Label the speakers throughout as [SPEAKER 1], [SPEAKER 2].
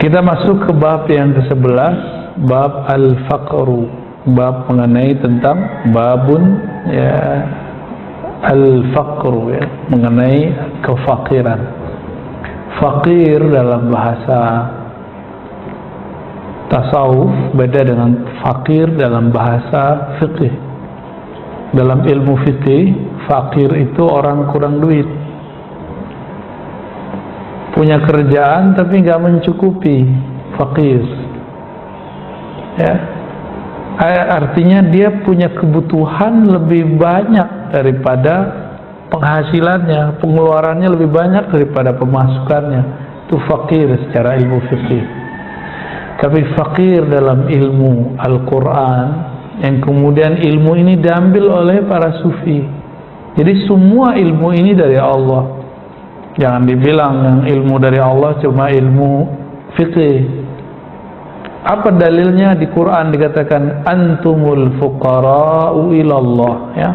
[SPEAKER 1] Kita masuk ke bab yang ke-11, bab al-faqru, bab mengenai tentang babun ya al-faqru, ya, mengenai kefakiran. Fakir dalam bahasa tasawuf beda dengan fakir dalam bahasa fikih. Dalam ilmu fikih, fakir itu orang kurang duit, punya kerjaan tapi nggak mencukupi, fakir. Ya, artinya dia punya kebutuhan lebih banyak daripada penghasilannya, pengeluarannya lebih banyak daripada pemasukannya. Itu fakir secara ilmu fikih. Tapi fakir dalam ilmu Al-Quran, yang kemudian ilmu ini diambil oleh para sufi. Jadi semua ilmu ini dari Allah. Jangan dibilang yang ilmu dari Allah cuma ilmu fikih. Apa dalilnya? Di Quran dikatakan antumul fuqara'u ilallah, ya.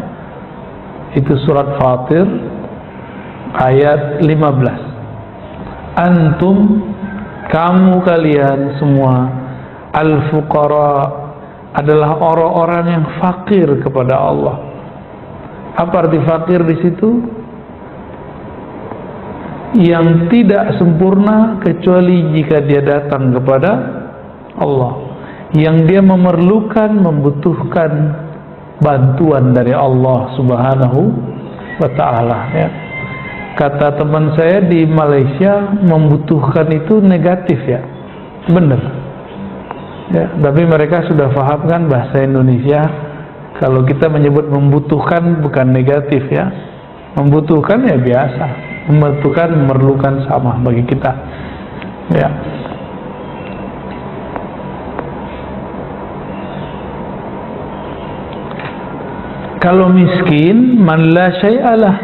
[SPEAKER 1] Itu surat Fatir ayat 15. Antum, kamu kalian semua, al-fuqara, adalah orang-orang yang fakir kepada Allah. Apa arti fakir di situ? Yang tidak sempurna kecuali jika dia datang kepada Allah, yang dia memerlukan, membutuhkan bantuan dari Allah Subhanahu wa ta'ala, ya. Kata teman saya di Malaysia, membutuhkan itu negatif, ya, benar, ya. Tapi mereka sudah paham kan bahasa Indonesia, kalau kita menyebut membutuhkan bukan negatif, ya. Membutuhkan ya biasa, membutuhkan, memerlukan sama bagi kita, ya. Kalau miskin, man la syai'alah,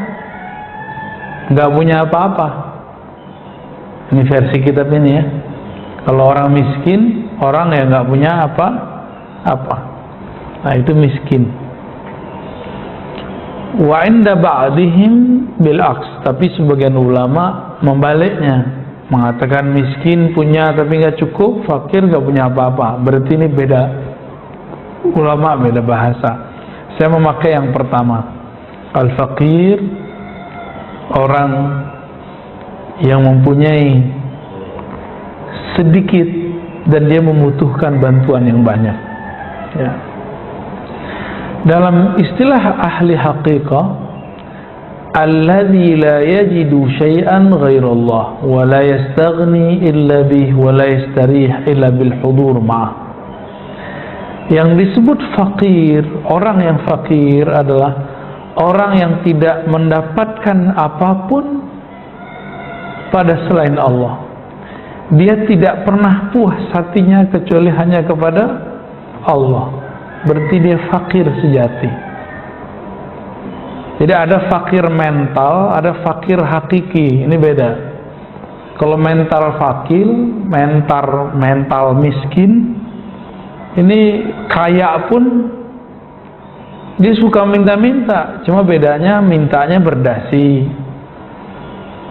[SPEAKER 1] nggak punya apa-apa. Ini versi kitab ini, ya. Kalau orang miskin, orang yang nggak punya apa-apa. Nah, itu miskin. Wa inda ba'dihim bil aks, tapi sebagian ulama membaliknya, mengatakan miskin punya tapi nggak cukup, fakir nggak punya apa-apa. Berarti ini beda ulama, beda bahasa. Saya memakai yang pertama, al-faqir, orang yang mempunyai sedikit dan dia membutuhkan bantuan yang banyak, ya. Dalam istilah ahli haqiqah, alladzi la yajidu syai'an ghairallah wa la yastaghni illa bih wa la yastarih illa bil hudur ma'ah. Yang disebut fakir, orang yang fakir adalah orang yang tidak mendapatkan apapun pada selain Allah. Dia tidak pernah puas hatinya kecuali hanya kepada Allah. Berarti dia fakir sejati. Jadi ada fakir mental, ada fakir hakiki. Ini beda. Kalau mental fakir, mental miskin, ini kaya pun dia suka minta-minta, cuma bedanya mintanya berdasi,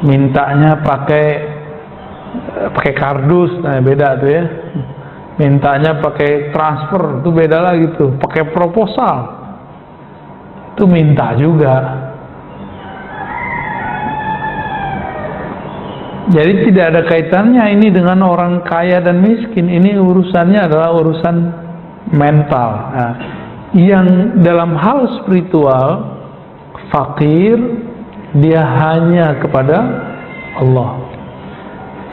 [SPEAKER 1] mintanya pakai kardus, nah beda tuh, ya. Mintanya pakai transfer, itu beda lagi tuh. Pakai proposal, itu minta juga. Jadi tidak ada kaitannya ini dengan orang kaya dan miskin. Ini urusannya adalah urusan mental. Nah, yang dalam hal spiritual, fakir, dia hanya kepada Allah.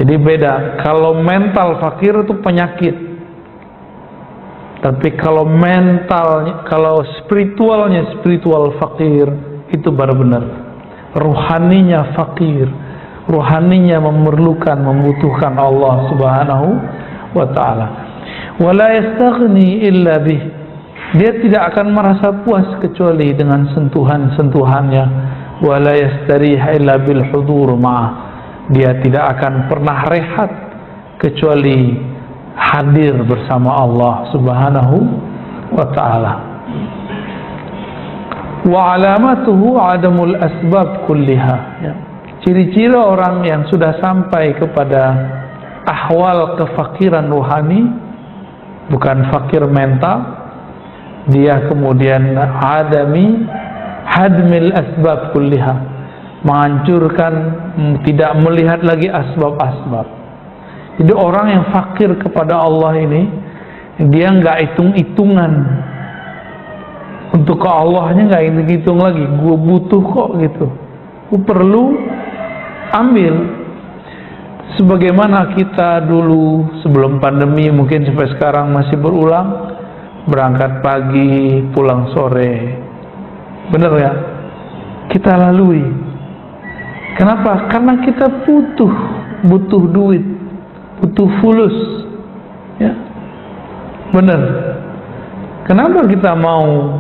[SPEAKER 1] Jadi beda. Kalau mental fakir itu penyakit. Tapi kalau mental, kalau spiritualnya spiritual fakir, itu baru benar. Ruhaninya fakir, ruhaninya memerlukan, membutuhkan Allah Subhanahu wa ta'ala. Wala yastaghni illa bih, dia tidak akan merasa puas kecuali dengan sentuhan-sentuhannya. Wala yastarih illa bil hudur ma'ah, dia tidak akan pernah rehat kecuali hadir bersama Allah Subhanahu wa ta'ala. Wa alamatuhu adamul asbab kulliha, ya. Ciri-ciri orang yang sudah sampai kepada ahwal kefakiran rohani, bukan fakir mental. Dia kemudian hadmil asbab kulliha, menghancurkan, tidak melihat lagi asbab-asbab. Jadi orang yang fakir kepada Allah ini, dia nggak hitung-hitungan. Untuk ke Allahnya nggak hitung-hitung lagi. Gue butuh kok gitu, gue perlu, ambil. Sebagaimana kita dulu sebelum pandemi, mungkin sampai sekarang masih berulang, berangkat pagi, pulang sore. Bener ya? Kita lalui. Kenapa? Karena kita butuh duit, butuh fulus, ya. Bener. Kenapa kita mau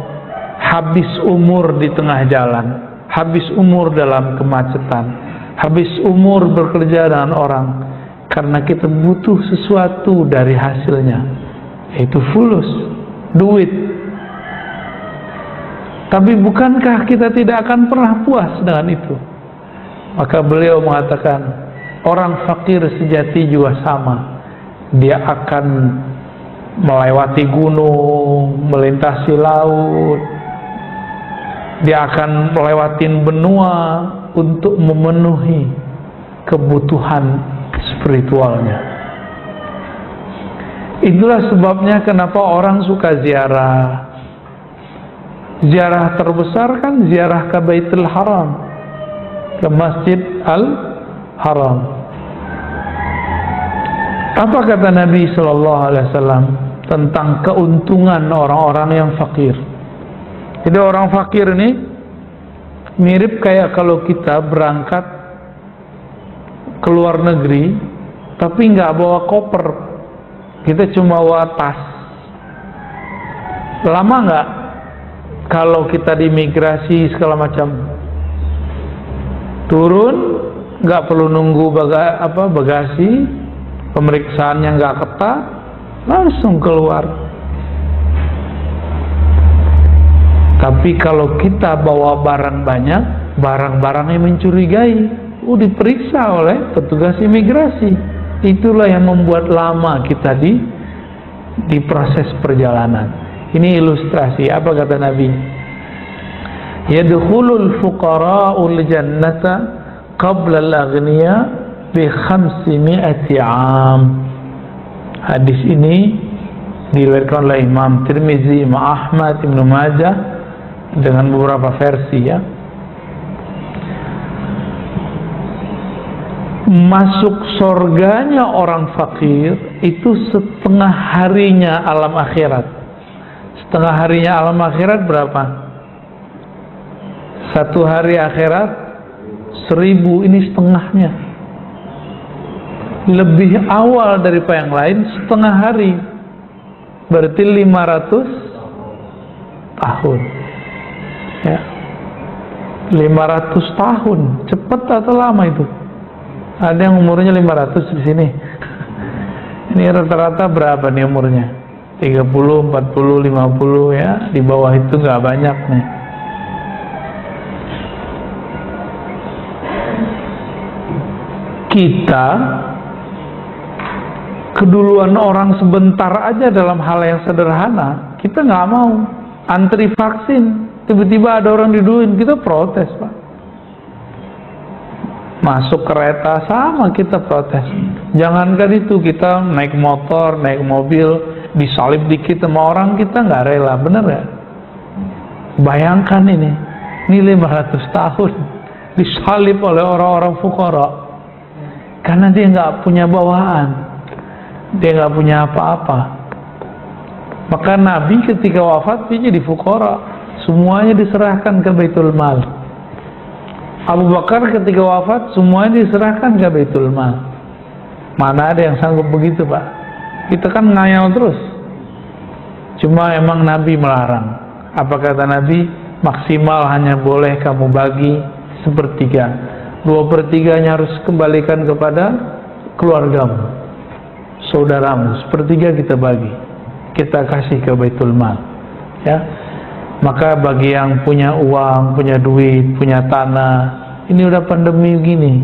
[SPEAKER 1] habis umur di tengah jalan, habis umur dalam kemacetan, habis umur bekerja dengan orang? Karena kita butuh sesuatu dari hasilnya, yaitu fulus, duit. Tapi bukankah kita tidak akan pernah puas dengan itu? Maka beliau mengatakan, orang fakir sejati juga sama. Dia akan melewati gunung, melintasi laut, dia akan melewatin benua untuk memenuhi kebutuhan spiritualnya. Itulah sebabnya kenapa orang suka ziarah. Ziarah terbesar kan ziarah ke Baitul Haram, ke Masjid Al-Haram. Apa kata Nabi Sallallahu Alaihi Wasallam tentang keuntungan orang-orang yang fakir? Jadi orang fakir ini mirip kayak kalau kita berangkat ke luar negeri tapi nggak bawa koper, kita cuma bawa tas. Lama nggak kalau kita di imigrasi segala macam? Turun, nggak perlu nunggu bagasi, pemeriksaannya nggak ketat, langsung keluar. Tapi kalau kita bawa barang banyak, barang-barangnya mencurigai, diperiksa oleh petugas imigrasi. Itulah yang membuat lama kita di proses perjalanan. Ini ilustrasi. Apa kata Nabi? Yadkhulul fuqara'ul jannata qabla al-aghniya bi 500 'am. Hadis ini diriwayatkan oleh Imam Tirmizi, Imam Ahmad, Ibnu Majah dengan beberapa versi, ya. Masuk surganya orang fakir itu setengah harinya alam akhirat. Setengah harinya alam akhirat berapa? 1 hari akhirat 1000, ini setengahnya. Lebih awal daripada yang lain setengah hari. Berarti 500 tahun. Ya. 500 tahun. Cepat atau lama itu? Ada yang umurnya 500 di sini. Ini rata-rata berapa nih umurnya? 30, 40, 50, ya. Di bawah itu nggak banyak nih. Kita keduluan orang sebentar aja dalam hal yang sederhana. Kita nggak mau antri vaksin, tiba-tiba ada orang diduluin, kita protes, Pak. Masuk kereta sama kita protes. Jangankan itu, kita naik motor, naik mobil, disalib dikit sama orang, kita nggak rela, bener ya? Bayangkan ini 500 tahun disalib oleh orang-orang fuqara karena dia nggak punya bawaan, dia nggak punya apa-apa. Maka Nabi ketika wafat dia jadi fuqara, semuanya diserahkan ke Baitul Mal. Abu Bakar ketika wafat semuanya diserahkan ke Baitul Mal. Mana ada yang sanggup begitu, Pak? Kita kan ngayal terus. Cuma emang Nabi melarang. Apa kata Nabi? Maksimal hanya boleh kamu bagi 1/3. 2/3-nya harus kembalikan kepada keluargamu, saudaramu. 1/3 kita bagi, kita kasih ke Baitul Mal, ya. Maka bagi yang punya uang, punya duit, punya tanah, ini udah pandemi gini,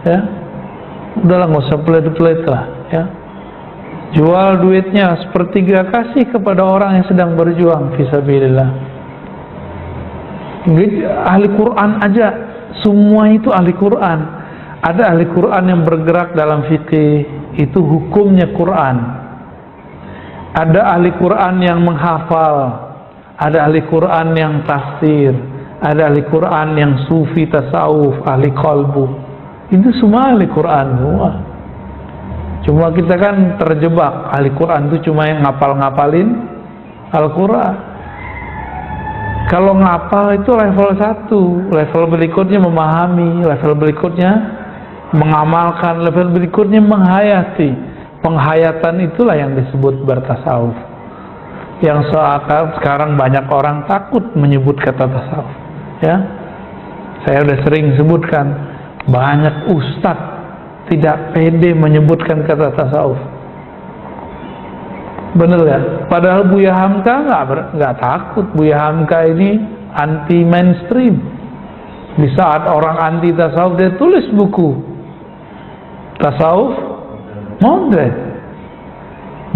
[SPEAKER 1] ya, udahlah nggak usah pelit-pelit lah. ya. Jual duitnya sepertiga, kasih kepada orang yang sedang berjuang fisabilillah. Ahli Quran aja, semua itu ahli Quran. Ada ahli Quran yang bergerak dalam fikih, itu hukumnya Quran. Ada ahli Quran yang menghafal, ada ahli Quran yang tafsir, ada ahli Quran yang sufi tasawuf, ahli qalbu. Itu semua ahli Quran semua. Cuma kita kan terjebak, ahli Quran itu cuma yang ngapal-ngapalin Al-Quran. Kalau ngapal itu level 1, level berikutnya memahami, level berikutnya mengamalkan, level berikutnya menghayati. Penghayatan itulah yang disebut bertasawuf. Yang sekarang banyak orang takut menyebut kata tasawuf, ya. Saya udah sering sebutkan, banyak ustadz tidak pede menyebutkan kata tasawuf. Bener ya? Padahal Buya Hamka nggak takut. Buya Hamka ini anti mainstream. Di saat orang anti tasawuf, dia tulis buku tasawuf modern.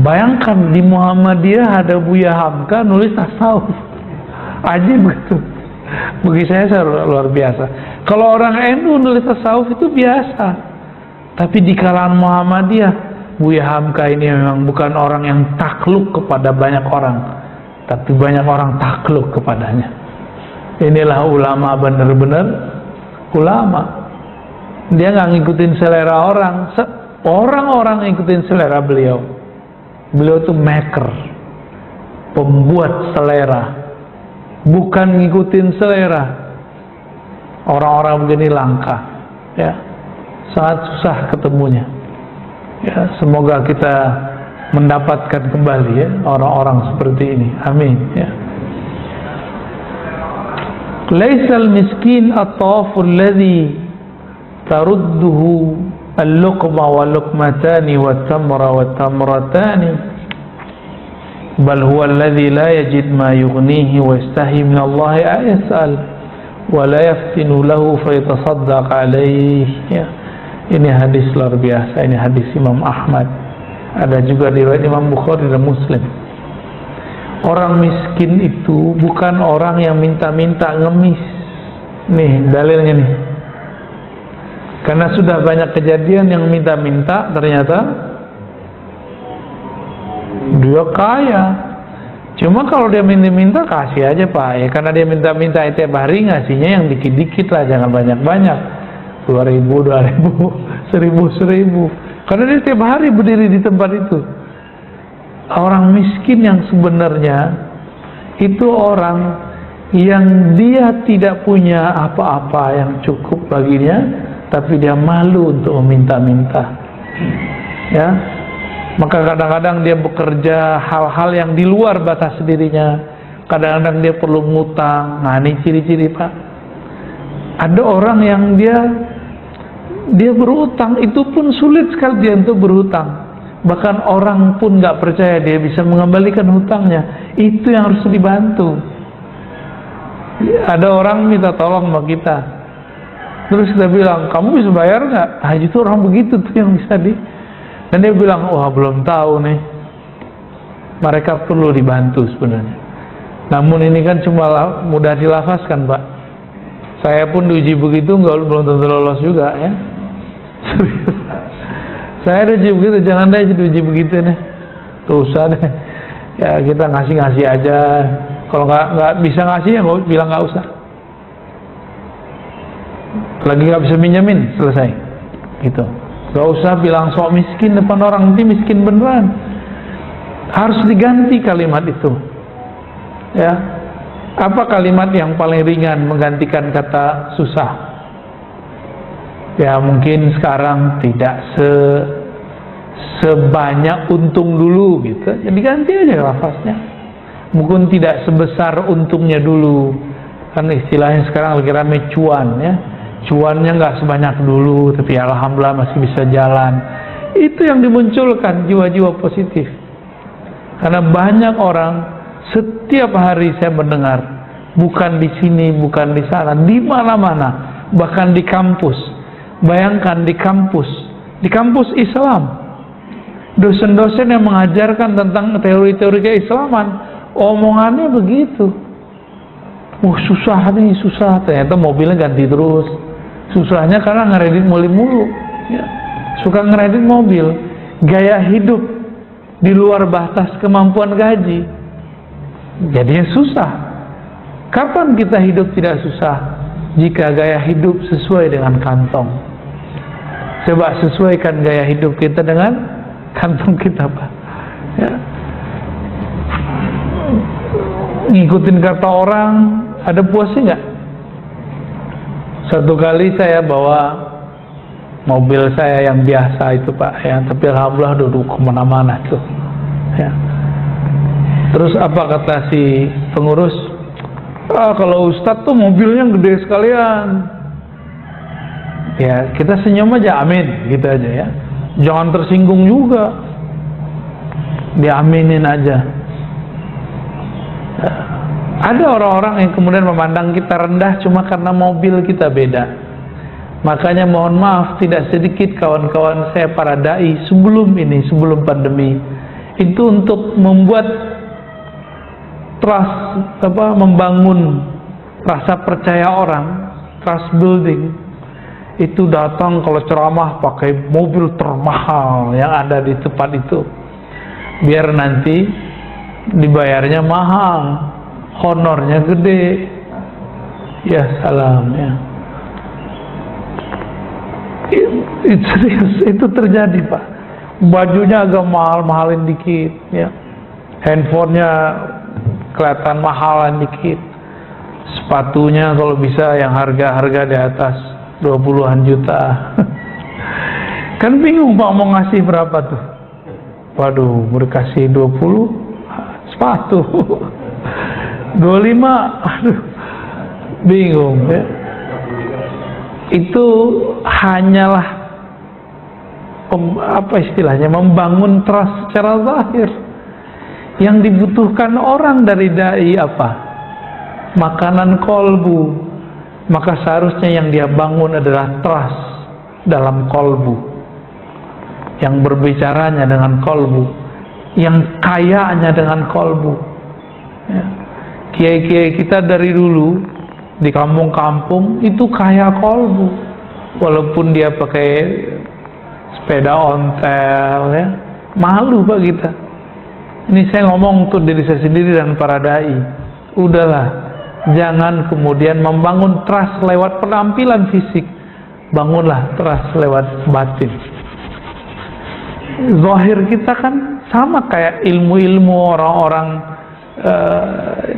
[SPEAKER 1] Bayangkan di Muhammadiyah ada Buya Hamka nulis tasawuf. Ajib begitu. Bagi saya luar biasa. Kalau orang NU nulis tasawuf itu biasa. Tapi di kalangan Muhammadiyah, Buya Hamka ini memang bukan orang yang takluk kepada banyak orang, tapi banyak orang takluk kepadanya. Inilah ulama, benar-benar ulama. Dia nggak ngikutin selera orang. Orang-orang ngikutin selera beliau. Beliau itu maker, pembuat selera, bukan ngikutin selera. Orang-orang begini langka, ya, sangat susah ketemunya. Ya, semoga kita mendapatkan kembali ya orang-orang seperti ini. Amin. Ya. Laisal miskin at-tawaful ladzi tarudduhu al-luqma wa luqmatani wa tamra wa tamratani, bal huwa alladzi la yajid ma yughnihi wa yastahi min Allah ayasal wa la yaftinu lahu fa yatasaddaq alayhi. Ya. Ini hadis luar biasa. Ini hadis Imam Ahmad. Ada juga riwayat Imam Bukhari dan Muslim. Orang miskin itu bukan orang yang minta-minta ngemis. Nih dalilnya nih. Karena sudah banyak kejadian yang minta-minta, ternyata dia kaya. Cuma kalau dia minta-minta, kasih aja Pak. Ya, karena dia minta-minta tiap hari, ngasihnya yang dikit-dikit lah, jangan banyak-banyak. 2.000, 2.000, 1.000. Karena dia tiap hari berdiri di tempat itu. Orang miskin yang sebenarnya itu orang yang dia tidak punya apa-apa yang cukup baginya, tapi dia malu untuk meminta-minta. Ya, maka kadang-kadang dia bekerja hal-hal yang di luar batas dirinya. Kadang-kadang dia perlu ngutang. Nah, ini ciri-ciri Pak. Ada orang yang dia berutang, itu pun sulit sekali dia untuk berhutang. Bahkan orang pun nggak percaya dia bisa mengembalikan hutangnya. Itu yang harus dibantu. Ada orang minta tolong sama kita, terus kita bilang, kamu bisa bayar nggak? Ah, itu orang begitu tuh yang bisa dan dia bilang, wah belum tahu nih. Mereka perlu dibantu sebenarnya. Namun ini kan cuma mudah dilafazkan Pak. Saya pun diuji begitu belum tentu lolos juga ya. Saya diuji begitu, jangan deh diuji begitu nih. Tuh usah deh. Ya kita ngasih aja. Kalau nggak bisa ngasih ya bilang nggak usah. Lagi nggak bisa minjemin, selesai. Gitu. Nggak usah bilang sok miskin depan orang, nanti miskin beneran. Harus diganti kalimat itu. Ya. Apa kalimat yang paling ringan menggantikan kata susah? Ya mungkin sekarang tidak sebanyak untung dulu gitu. Jadi ganti aja lafaznya. Mungkin tidak sebesar untungnya dulu. Kan istilahnya sekarang lagi rame cuan ya. Cuannya nggak sebanyak dulu, tapi alhamdulillah masih bisa jalan. Itu yang dimunculkan jiwa-jiwa positif. Karena banyak orang setiap hari saya mendengar, bukan di sini, bukan di sana, di mana-mana, bahkan di kampus. Bayangkan di kampus Islam, Dosen-dosen yang mengajarkan tentang teori-teori keislaman, omongannya begitu. Susah nih, susah. Ternyata mobilnya ganti terus. Susahnya karena ngeredit mulu ya. Suka ngeredit mobil. Gaya hidup di luar batas kemampuan gaji, jadinya susah. Kapan kita hidup tidak susah? Jika gaya hidup sesuai dengan kantong. Coba sesuaikan gaya hidup kita dengan kantong kita, Pak ya. Ngikutin kata orang, ada puasnya nggak? Satu kali saya bawa mobil saya yang biasa itu, Pak ya, tapi alhamdulillah duduk kemana-mana tuh ya. Terus apa kata si pengurus? Kalau Ustadz tuh mobilnya gede sekalian. Ya kita senyum aja, amin gitu aja ya. Jangan tersinggung juga, diaminin aja. Ada orang-orang yang kemudian memandang kita rendah cuma karena mobil kita beda. Makanya mohon maaf, tidak sedikit kawan-kawan saya para dai sebelum pandemi itu untuk membuat trust, membangun rasa percaya orang, trust building, itu datang kalau ceramah pakai mobil termahal yang ada di tempat itu, biar nanti dibayarnya mahal, honornya gede. Ya salam ya. Itu terjadi, Pak. Bajunya agak mahal-mahalin dikit ya. Handphonenya kelihatan mahalan dikit. Sepatunya kalau bisa yang harga-harga di atas 20-an juta. Kan bingung, Pak, mau ngasih berapa tuh? Waduh, berkasih 20 sepatu. 25, aduh, bingung ya. Itu hanyalah apa istilahnya, membangun trust secara zahir. Yang dibutuhkan orang dari dai apa? Makanan kolbu. Maka seharusnya yang dia bangun adalah trust dalam kolbu, yang berbicaranya dengan kolbu, yang kayanya dengan kolbu ya. Kiai-kiai kita dari dulu di kampung-kampung itu kaya kolbu, walaupun dia pakai sepeda ontel ya, malu Pak kita. Ini saya ngomong untuk diri saya sendiri dan para dai, udahlah, jangan kemudian membangun trust lewat penampilan fisik, bangunlah trust lewat batin. Zahir kita kan sama kayak ilmu-ilmu orang-orang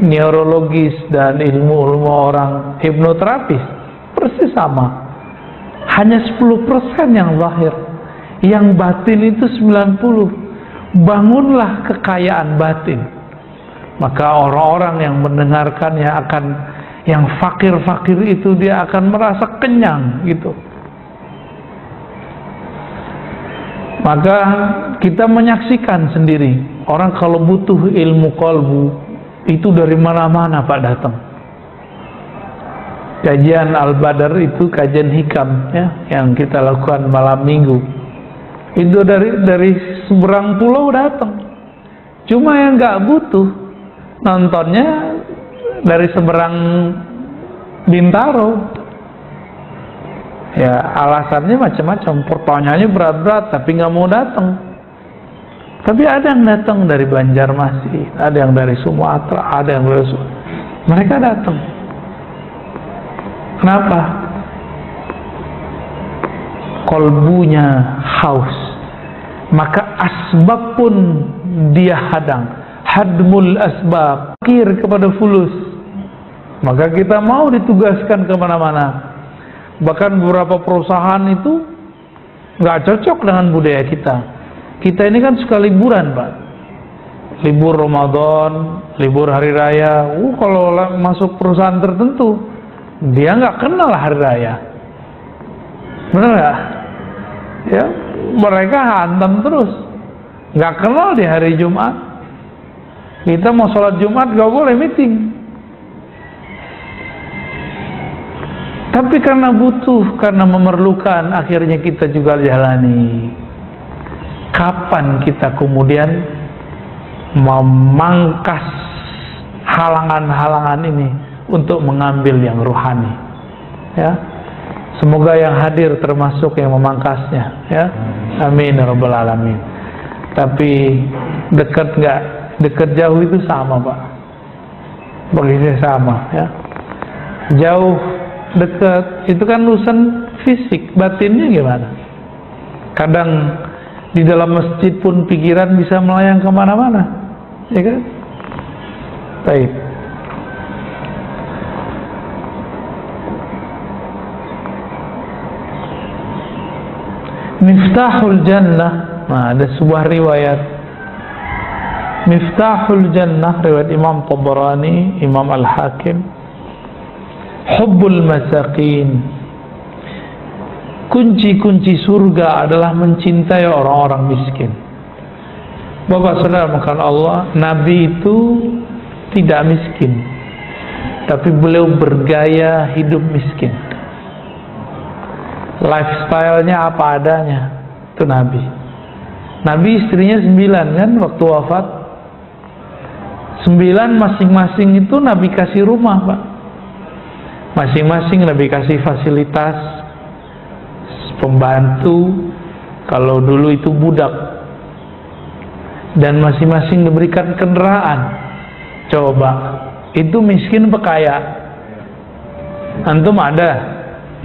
[SPEAKER 1] neurologis dan ilmu orang hipnoterapis, persis sama. Hanya 10% yang zahir, yang batin itu 90%. Bangunlah kekayaan batin, maka orang-orang yang mendengarkannya akan, yang fakir-fakir itu dia akan merasa kenyang gitu. Maka kita menyaksikan sendiri, orang kalau butuh ilmu kolbu itu dari mana-mana Pak datang. Kajian Al-Badar itu kajian hikam ya, yang kita lakukan malam minggu. Itu dari seberang pulau datang. Cuma yang nggak butuh nontonnya dari seberang Bintaro. Ya alasannya macam-macam, pertanyaannya berat-berat tapi nggak mau datang. Tapi ada yang datang dari Banjarmasin, ada yang dari Sumatera, ada yang dari mereka datang. Kenapa? Kolbunya haus, maka asbab pun dia hadang. Hadmul asbab, kir kepada fulus. Maka kita mau ditugaskan kemana-mana. Bahkan beberapa perusahaan itu nggak cocok dengan budaya kita. Kita ini kan suka liburan, Pak. Libur Ramadan, libur hari raya. Kalau masuk perusahaan tertentu, dia nggak kenal hari raya. Benar nggak? Ya, mereka hantam terus. Nggak kenal di hari Jumat. Kita mau sholat Jumat nggak boleh meeting. Tapi karena butuh, karena memerlukan, akhirnya kita juga jalani. Kapan kita kemudian memangkas halangan-halangan ini untuk mengambil yang ruhani? Ya, semoga yang hadir termasuk yang memangkasnya. Ya, amin ya rabbal alamin. Tapi dekat nggak, dekat jauh itu sama, Pak. Bagi saya sama. Ya, jauh dekat itu kan urusan fisik, batinnya gimana? Kadang di dalam masjid pun pikiran bisa melayang kemana-mana, ya kan? Baik. Miftahul Jannah. Nah, ada sebuah riwayat Miftahul Jannah, riwayat Imam Tabarani, Imam Al-Hakim. Hubbul masakin. Kunci-kunci surga adalah mencintai orang-orang miskin. Bapak saudara makan Allah, Nabi itu tidak miskin, tapi beliau bergaya hidup miskin. Lifestyle-nya apa adanya, itu Nabi. Nabi istrinya 9 kan waktu wafat. 9 masing-masing itu Nabi kasih rumah, Pak. Masing-masing Nabi kasih fasilitas, pembantu, kalau dulu itu budak, dan masing-masing diberikan kendaraan. Coba, itu miskin apa kaya? Antum ada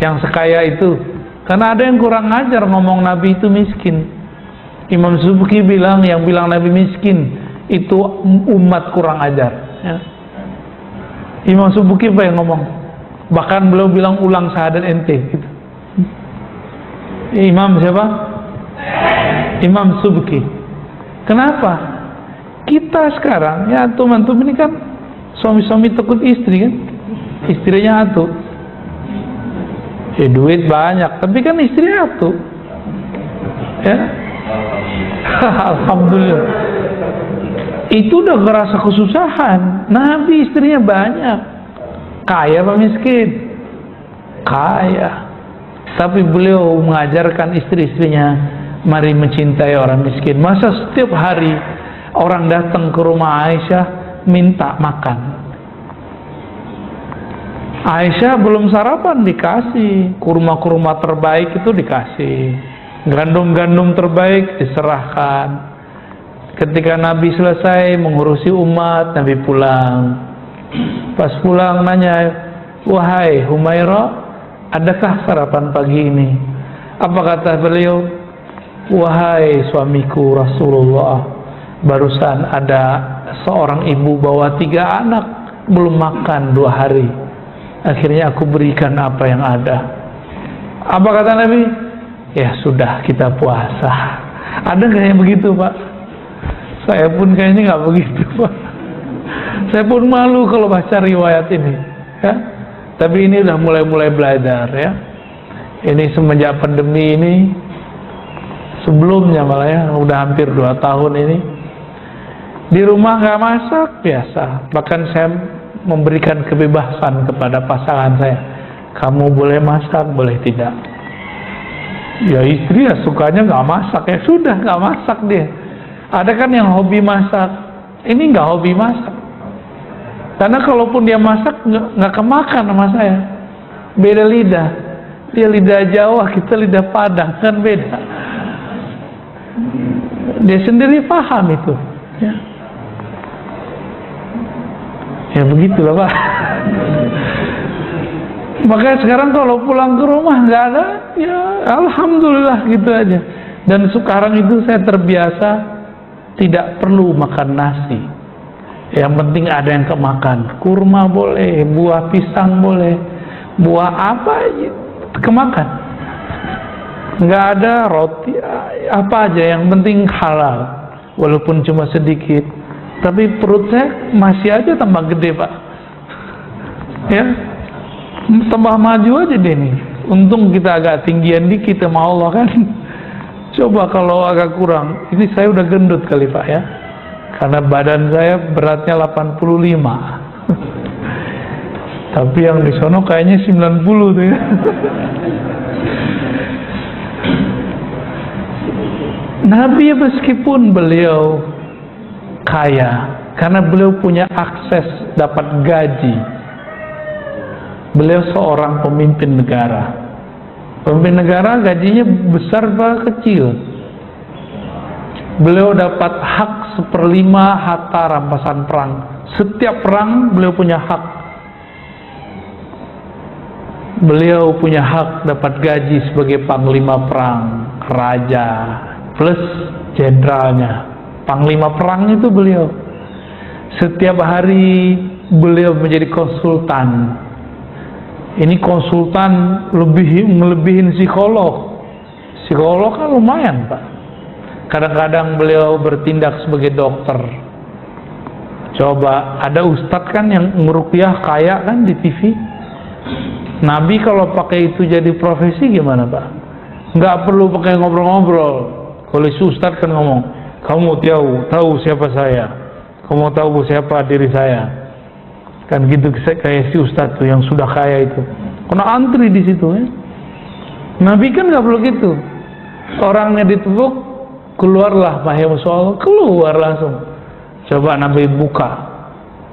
[SPEAKER 1] yang sekaya itu? Karena ada yang kurang ajar ngomong Nabi itu miskin. Imam Subki bilang, yang bilang Nabi miskin itu umat kurang ajar, ya. Imam Subki apa yang ngomong? Bahkan beliau bilang ulang syahadat ente gitu. Imam siapa? Imam Subki. Kenapa? Kita sekarang, ya antum-antum ini kan suami-suami takut istri kan, istrinya atu. Duit banyak, tapi kan istri atu. Ya. Alhamdulillah. Itu udah ngerasa kesusahan. Nabi istrinya banyak. Kaya apa miskin? Kaya. Tapi beliau mengajarkan istri-istrinya, mari mencintai orang miskin. Masa setiap hari orang datang ke rumah Aisyah minta makan, Aisyah belum sarapan dikasih, kurma-kurma terbaik itu dikasih, gandum-gandum terbaik diserahkan. Ketika Nabi selesai mengurusi umat, Nabi pulang. Pas pulang nanya, wahai Humairah, adakah sarapan pagi ini? Apa kata beliau? Wahai suamiku Rasulullah, barusan ada seorang ibu bawa 3 anak belum makan 2 hari. Akhirnya aku berikan apa yang ada. Apa kata Nabi? Ya sudah, kita puasa. Ada nggak yang begitu, Pak? Saya pun kayaknya nggak begitu, Pak. Saya pun malu kalau baca riwayat ini, ya. Tapi ini udah mulai belajar, ya. Ini semenjak pandemi ini, sebelumnya malah ya, udah hampir 2 tahun ini. Di rumah nggak masak, biasa. Bahkan saya memberikan kebebasan kepada pasangan saya. Kamu boleh masak, boleh tidak. Ya istri ya sukanya nggak masak, ya sudah nggak masak dia. Ada kan yang hobi masak, ini nggak hobi masak. Karena kalaupun dia masak nggak kemakan sama saya. Beda lidah. Dia lidah Jawa, kita lidah Padang, kan beda. Dia sendiri paham itu. Ya, ya begitulah, Pak. Makanya sekarang kalau pulang ke rumah nggak ada, ya alhamdulillah gitu aja. Dan sekarang itu saya terbiasa tidak perlu makan nasi. Yang penting ada yang kemakan. Kurma boleh, buah pisang boleh, buah apa aja kemakan. Nggak ada roti, apa aja yang penting halal. Walaupun cuma sedikit, tapi perut saya masih aja tambah gede, Pak. Ya, tambah maju aja deh nih. Untung kita agak tinggian dikit sama Allah kan. Coba kalau agak kurang, ini saya udah gendut kali, Pak, ya. Karena badan saya beratnya 85. Tapi yang di sono kayaknya 90 tuh, ya. Nabi meskipun beliau kaya, karena beliau punya akses dapat gaji. Beliau seorang pemimpin negara. Pemimpin negara gajinya besar apa kecil? Beliau dapat hak 1/5 harta rampasan perang. Setiap perang beliau punya hak. Beliau punya hak dapat gaji sebagai panglima perang, raja, plus jenderalnya. Panglima perang itu beliau. Setiap hari beliau menjadi konsultan. Ini konsultan melebihin psikolog. Psikolog kan lumayan, Pak. Kadang-kadang beliau bertindak sebagai dokter. Coba, ada ustadz kan yang ngeruqyah kaya kan di TV. Nabi kalau pakai itu jadi profesi gimana, Pak? Nggak perlu pakai ngobrol-ngobrol. Kalau si ustadz kan ngomong, kamu tahu siapa saya? Kamu tahu siapa diri saya? Kan gitu kayak si ustadz tuh yang sudah kaya itu. Kena antri di situ ya. Nabi kan nggak perlu gitu. Orangnya ditepuk, keluarlah Pak Musoal, keluar langsung. Coba Nabi buka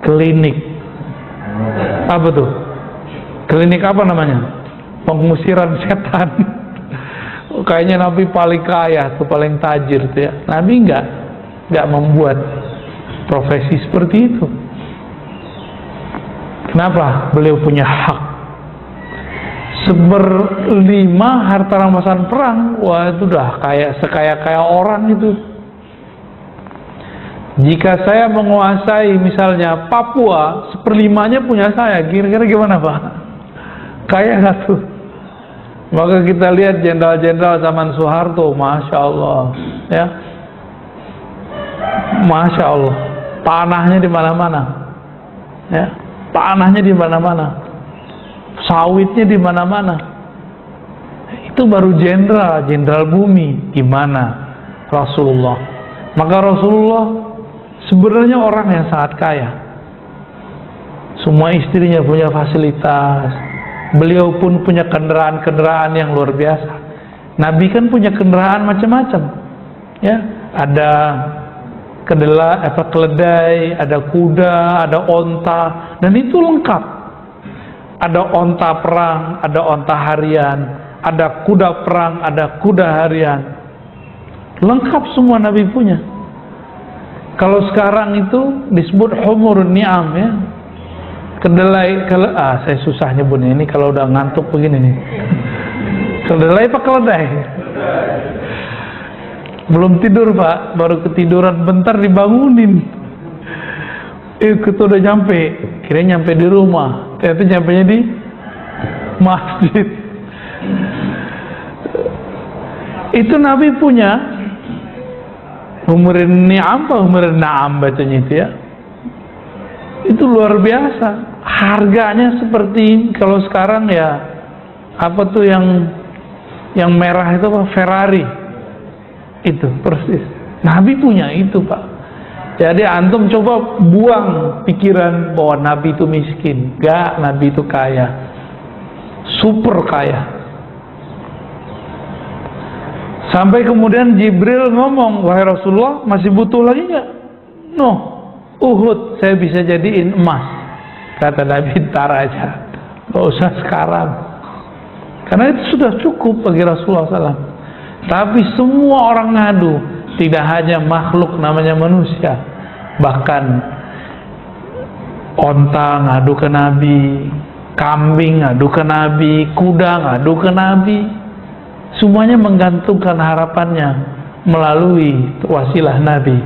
[SPEAKER 1] klinik. Apa tuh? Klinik apa namanya? Pengusiran setan. Kayaknya Nabi paling kaya tuh, paling tajir tuh ya. Nabi nggak membuat profesi seperti itu. Kenapa? Beliau punya hak. 1/5 harta rampasan perang. Wah, itu udah sekaya-kaya orang itu. Jika saya menguasai misalnya Papua, 1/5-nya punya saya. Kira-kira gimana, Pak? Kaya nggak tuh? Maka kita lihat jenderal-jenderal zaman Soeharto, Masya Allah, ya, Masya Allah, tanahnya di mana-mana, ya, tanahnya di mana-mana, sawitnya di mana-mana. Itu baru jenderal bumi. Gimana Rasulullah? Maka Rasulullah sebenarnya orang yang sangat kaya. Semua istrinya punya fasilitas. Beliau pun punya kendaraan-kendaraan yang luar biasa. Nabi kan punya kendaraan macam-macam. Ya, ada keledai, ada kuda, ada onta, dan itu lengkap. Ada onta perang, ada onta harian, ada kuda perang, ada kuda harian. Lengkap semua Nabi punya. Kalau sekarang itu disebut humurun ni'am ya. Kedelai, saya susah nyebutnya ini kalau udah ngantuk begini nih. Kedelai apa keledai? Belum tidur, Pak, baru ketiduran bentar dibangunin. Kita udah nyampe, kira nyampe di rumah, ternyata nyampenya di masjid. Itu Nabi punya umurin ni'am apa umurin na'am bacanya itu ya. Itu luar biasa. Harganya seperti kalau sekarang ya apa tuh yang merah itu apa? Ferrari. Itu persis. Nabi punya itu, Pak. Jadi antum coba buang pikiran bahwa Nabi itu miskin. Enggak, Nabi itu kaya. Super kaya. Sampai kemudian Jibril ngomong, wahai Rasulullah, masih butuh lagi nggak? No, Uhud saya bisa jadiin emas. Kata Nabi, ntar aja, nggak usah sekarang. Karena itu sudah cukup bagi Rasulullah SAW. Tapi semua orang ngadu, tidak hanya makhluk namanya manusia, bahkan onta ngadu ke Nabi, kambing ngadu ke Nabi, kuda ngadu ke Nabi. Semuanya menggantungkan harapannya melalui wasilah Nabi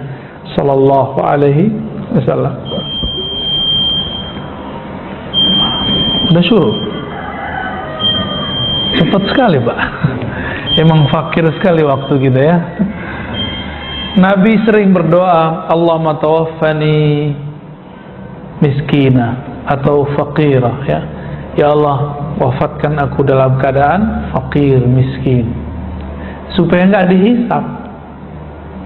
[SPEAKER 1] Sallallahu Alaihi Wasallam. Udah suruh, cepat sekali, Pak. Emang fakir sekali waktu kita ya. Nabi sering berdoa, Allahumma tawaffani miskina atau faqira ya. Ya Allah, wafatkan aku dalam keadaan fakir, miskin, supaya nggak dihisab.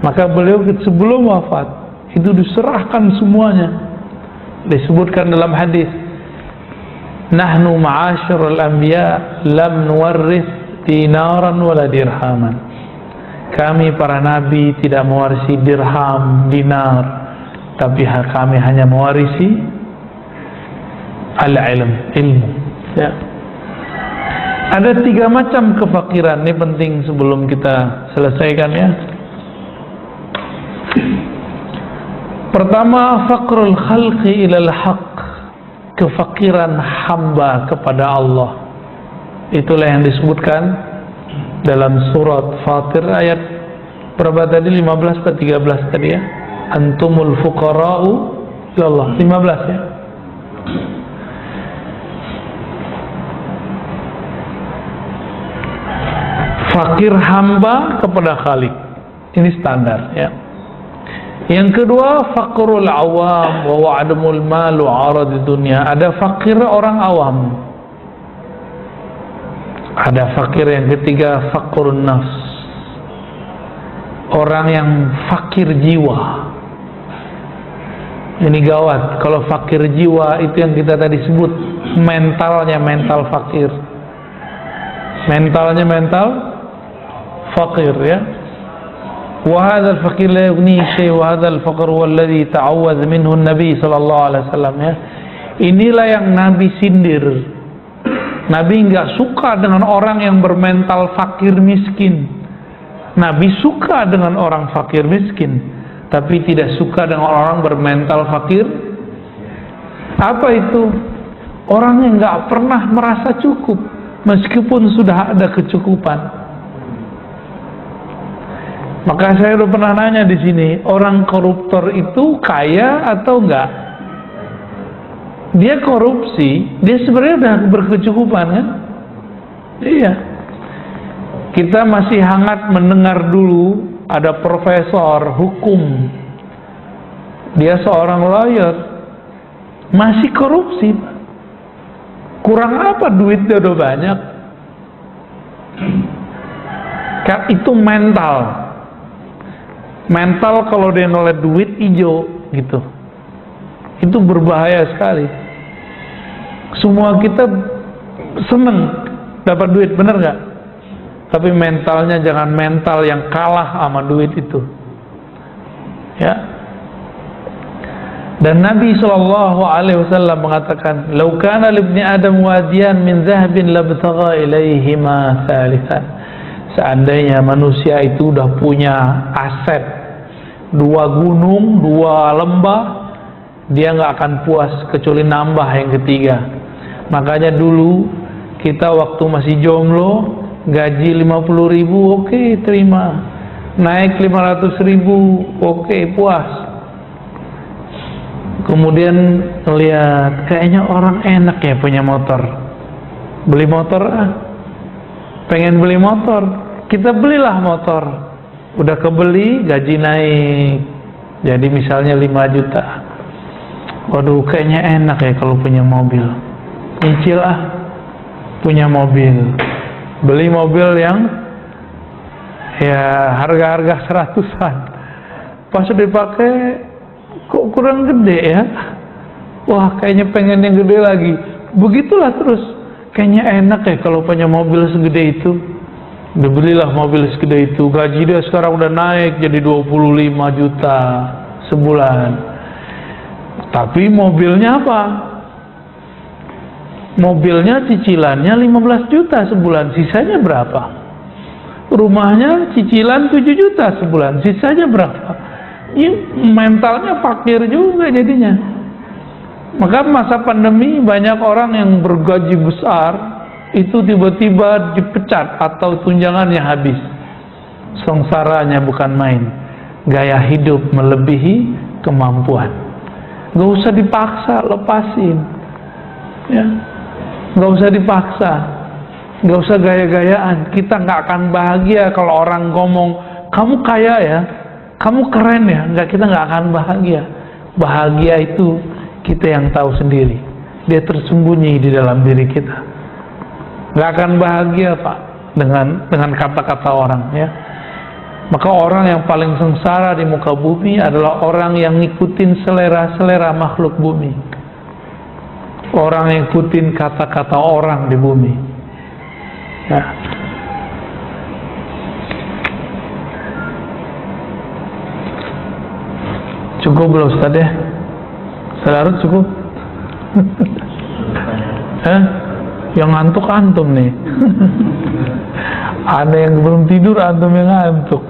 [SPEAKER 1] Maka beliau sebelum wafat itu diserahkan semuanya. Disebutkan dalam hadis, nahnu ma'asyirul anbiya lam nuwarrith dinaran wala dirhaman. Kami para nabi tidak mewarisi dirham, dinar, tapi kami hanya mewarisi ilmu. Ya. Ada 3 macam kefakiran. Ini penting sebelum kita selesaikan ya. Pertama, faqrul khalqi ilal haqq, kefakiran hamba kepada Allah. Itulah yang disebutkan dalam surat Fatir ayat berapa tadi? 15 atau 13 tadi ya. Antumul fuqara'u ilallah, 15 ya. Fakir hamba kepada Khalik. Ini standar ya. Yang kedua, faqrul awam wa wa'adamul malu arad dunia. Ada fakir orang awam. Ada fakir yang ketiga, faqrun nafs. Orang yang fakir jiwa. Ini gawat. Kalau fakir jiwa itu yang kita tadi sebut mentalnya mental fakir. Mentalnya mental fakir ya. وهذا الفقير لا يغنيه شيء وهذا الفقر هو الذي تعوذ منه النبي sallallahu alaihi wasallam ya. Inilah yang Nabi sindir. Nabi enggak suka dengan orang yang bermental fakir miskin. Nabi suka dengan orang fakir miskin, tapi tidak suka dengan orang bermental fakir. Apa itu? Orang yang enggak pernah merasa cukup meskipun sudah ada kecukupan. Maka saya udah pernah nanya di sini, orang koruptor itu kaya atau enggak? Dia korupsi, dia sebenarnya udah berkecukupan kan? Iya. Kita masih hangat mendengar dulu ada profesor hukum, dia seorang lawyer, masih korupsi. Kurang apa duitnya udah banyak? Itu mental. Mental kalau dia noleh duit hijau gitu, itu berbahaya sekali. Semua kita seneng dapat duit, bener nggak? Tapi mentalnya jangan mental yang kalah sama duit itu ya. Dan Nabi SAW mengatakan, "Lau kana libni Adam wadiyan min zahabin labtagha ilaihima thalithan." Seandainya manusia itu udah punya aset 2 gunung, 2 lembah, dia nggak akan puas kecuali nambah yang ketiga. Makanya dulu kita waktu masih jomblo, gaji 50.000, oke, terima. Naik 500.000, oke, puas. Kemudian lihat, kayaknya orang enak ya punya motor. Beli motor pengen beli motor, kita belilah motor. Udah kebeli, gaji naik, jadi misalnya 5 juta. Waduh, kayaknya enak ya kalau punya mobil. Nyicil punya mobil. Beli mobil yang ya harga-harga 100-an. Pas dipakai kok kurang gede ya. Wah, kayaknya pengen yang gede lagi. Begitulah terus. Kayaknya enak ya kalau punya mobil segede itu. Udah belilah mobil segede itu. Gaji dia sekarang udah naik jadi 25 juta sebulan. Tapi mobilnya apa? Mobilnya cicilannya 15 juta sebulan. Sisanya berapa? Rumahnya cicilan 7 juta sebulan. Sisanya berapa? Ini mentalnya fakir juga jadinya. Maka masa pandemi banyak orang yang bergaji besar itu tiba-tiba dipecat atau tunjangannya habis. Sengsaranya bukan main. Gaya hidup melebihi kemampuan. Gak usah dipaksa, lepasin ya. Gak usah dipaksa, gak usah gaya-gayaan. Kita gak akan bahagia kalau orang ngomong kamu kaya ya, kamu keren ya. Enggak, kita gak akan bahagia. Bahagia itu kita yang tahu sendiri. Dia tersembunyi di dalam diri kita. Gak akan bahagia Pak dengan kata-kata orang ya. Maka orang yang paling sengsara di muka bumi adalah orang yang ngikutin selera-selera makhluk bumi. Orang yang ngikutin kata-kata orang di bumi ya. Cukup belum Ustaz ya? Selarut cukup? Yang ngantuk antum nih. Ada yang belum tidur, antum yang ngantuk.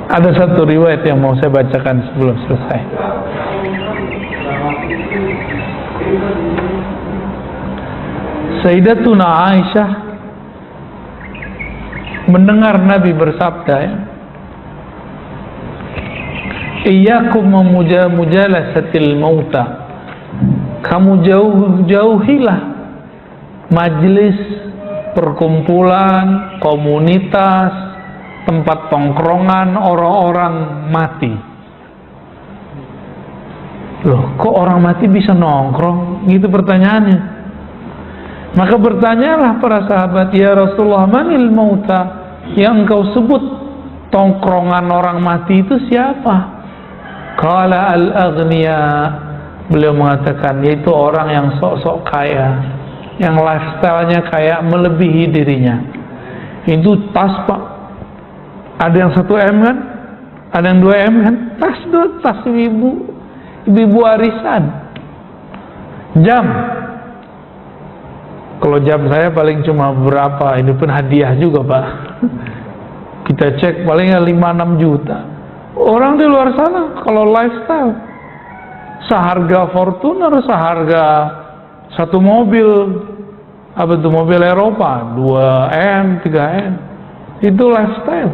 [SPEAKER 1] Ada satu riwayat yang mau saya bacakan sebelum selesai. Sayyidatuna Aisyah mendengar Nabi bersabda, ya, iyyakum mujalasatil mauta, kamu jauhilah majelis, perkumpulan, komunitas, tempat tongkrongan orang-orang mati. Loh, kok orang mati bisa nongkrong? Gitu pertanyaannya. Maka bertanyalah para sahabat, ya Rasulullah, manil mauta, yang engkau sebut tongkrongan orang mati itu siapa? Qala al-aghniya, beliau mengatakan yaitu orang yang sok-sok kaya, yang lifestyle-nya kayak melebihi dirinya. Itu tas Pak, ada yang 1M kan, ada yang 2M kan, tas ibu warisan. Jam, kalau jam saya paling cuma berapa, ini pun hadiah juga Pak. Kita cek paling 5-6 juta. Orang di luar sana kalau lifestyle seharga Fortuner, seharga satu mobil, apa itu mobil Eropa, 2M, 3M, itu lifestyle.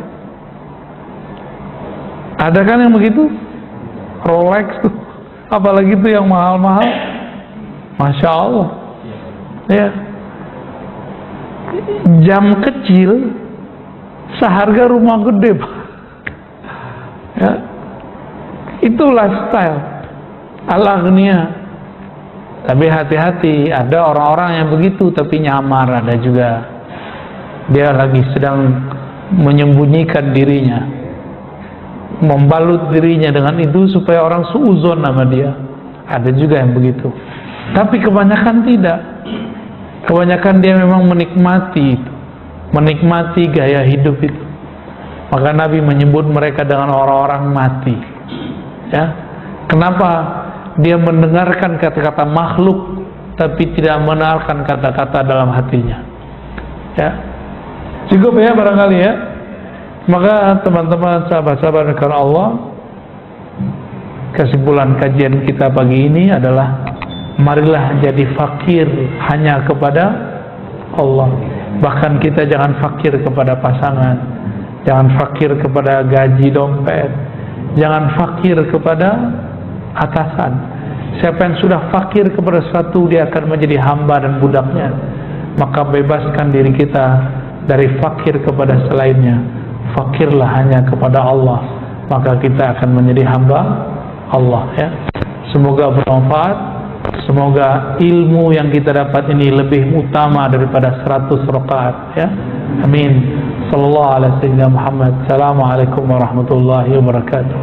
[SPEAKER 1] Ada kan yang begitu? Rolex tuh, apalagi itu yang mahal-mahal. Masya Allah. Ya, jam kecil seharga rumah gede Pak. Ya, itu lifestyle al-aghniya. Tapi hati-hati, ada orang-orang yang begitu tapi nyamar. Ada juga dia lagi sedang menyembunyikan dirinya, membalut dirinya dengan itu supaya orang suuzon nama dia. Ada juga yang begitu. Tapi kebanyakan tidak. Kebanyakan dia memang menikmati itu, menikmati gaya hidup itu. Maka Nabi menyebut mereka dengan orang-orang mati. Ya, kenapa? Dia mendengarkan kata-kata makhluk, tapi tidak mendengarkan kata-kata dalam hatinya. Ya, cukup ya barangkali ya. Maka teman-teman, sahabat-sahabat karena Allah, kesimpulan kajian kita pagi ini adalah marilah jadi fakir hanya kepada Allah. Bahkan kita jangan fakir kepada pasangan, jangan fakir kepada gaji dompet, jangan fakir kepada atasan. Siapa yang sudah fakir kepada sesuatu, dia akan menjadi hamba dan budaknya. Maka bebaskan diri kita dari fakir kepada selainnya. Fakirlah hanya kepada Allah, maka kita akan menjadi hamba Allah. Ya, semoga bermanfaat. Semoga ilmu yang kita dapat ini lebih utama daripada 100 rakaat. Ya, amin. Sallallahu alaihi wasallam Muhammad. Assalamualaikum warahmatullahi wabarakatuh.